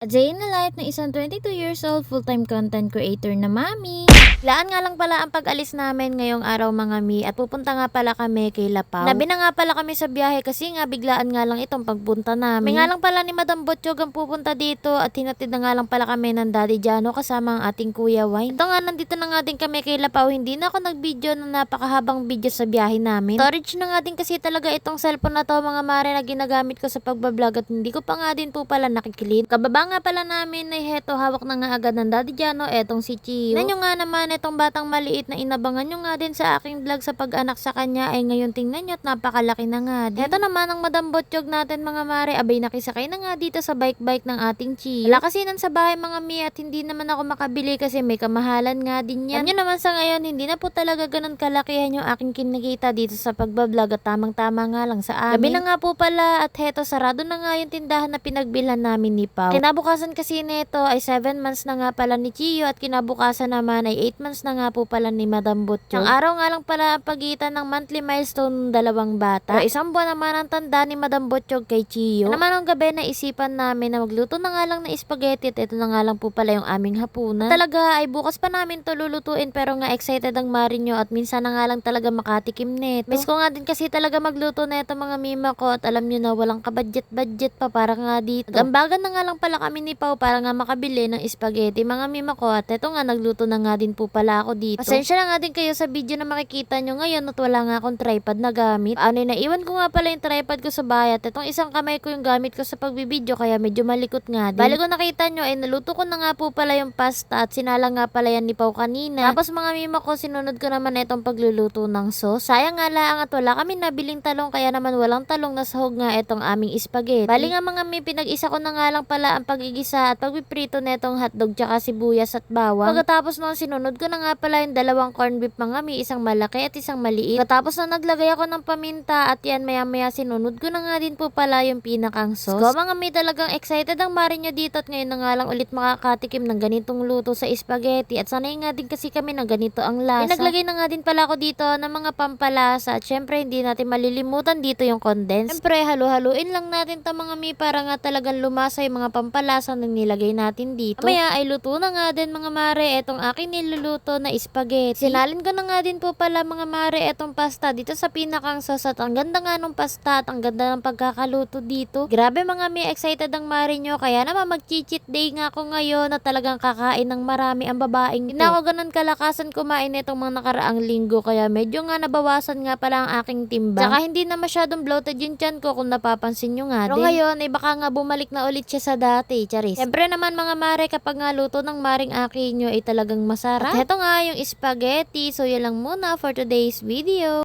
A day in the life ng isang 22 years old full-time content creator na mami. Laan nga lang pala ang pag-alis namin ngayong araw mga mi at pupunta nga pala kami kay Lapaw. Nabi na nga pala kami sa biyahe kasi nga biglaan nga lang itong pagpunta namin. May nga lang pala ni Madam Botchog ang pupunta dito at hinatid na nga lang pala kami ng Daddy Jano kasama ang ating Kuya Wine. Ito nga nandito na nga din kami kay Lapaw. Hindi na ako nag-video ng napakahabang video sa biyahe namin. Storage na nga din kasi talaga itong cellphone na to mga mare na ginagamit ko sa pagbablog at hindi ko pa nga din po pala nakikilid. Kababa nga pala namin ay heto hawak na nga agad ng Daddy Jano etong si Chio. Nanyo nga naman itong batang maliit na inabangan nyo nga din sa aking vlog sa pag-anak sa kanya ay ngayon tingnan nyo at napakalaki na nga din. Ito naman ang Madam Botchog natin mga mare, abay nakisakay na nga dito sa bike ng ating Chio. Wala kasi nan sa bahay mga mi at hindi naman ako makabili kasi may kamahalan nga din yan. Nyo naman sa ngayon hindi na po talaga ganun kalakihan yung aking kinikita dito sa pagbablog at tamang-tama nga lang sa amin. Gabi na nga po pala at heto sarado na nga yung tindahan na pinagbilhan namin ni Pao. Kinabukasan kasi nito ay 7 months na nga pala ni Chio at kinabukasan naman ay 8 months na nga po pala ni Madam Botchog. Ang araw nga lang pala ang pagitan ng monthly milestone ng dalawang bata. Pero isang buwan naman ang tanda ni Madam Botchog kay Chio. Naman ang gabi na isipan namin na magluto na nga lang ng spaghetti at ito na nga lang po pala yung aming hapunan. Talaga ay bukas pa namin to lulutuin pero nga excited ang Marinyo at minsan na nga lang talaga makatikim nito. Miss ko nga din kasi talaga magluto na ito mga mima ko at alam nyo na walang kabudget-budget pa para nga dito. Gambagan na nga lang pala kami ni Pao para nga makabili ng spaghetti mga mima ko at ito nga nagluto na nga din po pala ako dito. Pasensya na nga din kayo sa video na makikita nyo ngayon at wala nga akong tripod na gamit. Ano na iwan ko nga pala yung tripod ko sa bahay at itong isang kamay ko yung gamit ko sa pagbibideo kaya medyo malikot nga din. Bali ko nakita nyo ay naluto ko na nga po pala yung pasta at sinalang nga pala yan ni Pao kanina. Tapos mga mima ko sinunod ko naman itong pagluluto ng sauce. Sayang nga lang at wala kami nabiling talong kaya naman walang talong na sahog nga itong aming spaghetti. Bali nga mga mi pinag-isa ko na nga lang pala ang pagigisa at pagpiprito netong hotdog tsaka sibuyas at bawang. Pagkatapos nung sinunod ko na nga pala yung dalawang corn beef mga mi, isang malaki at isang maliit. Pagkatapos na naglagay ako ng paminta at yan maya maya sinunod ko na nga din po pala yung pinakang sauce. Go mga mi talagang excited ang Marinyo dito at ngayon na nga lang ulit makakatikim ng ganitong luto sa spaghetti at sanay nga din kasi kami na ganito ang lasa. Naglagay na nga din pala ako dito ng mga pampalasa at syempre hindi natin malilimutan dito yung condensed. Syempre halu-haluin lang natin to mga mi para nga talagang lumasa yung mga pampalasa na nilagay natin dito. Mamaya ay luto na nga din mga mare etong aking niluluto na spaghetti. Sinalin ko na nga din po pala mga mare etong pasta dito sa pinakang sauce at ang ganda nga nung pasta at ang ganda ng pagkakaluto dito. Grabe mga mi, excited ang mare nyo kaya naman mag-cheat day nga ako ngayon na talagang kakain ng marami ang babaeng to. Hindi na ako ganun kalakasan kumain itong mga nakaraang linggo kaya medyo nga nabawasan nga pala ang aking timbang. Tsaka hindi na masyadong bloated yung tiyan ko kung napapansin nyo nga din. Pero ngayon ay baka nga bumalik na ulit siya sa dati, charis. Siyempre naman mga mare kapag nga luto ng maring aking nyo ay talagang masarap. At heto nga yung spaghetti. So yan lang muna for today's video.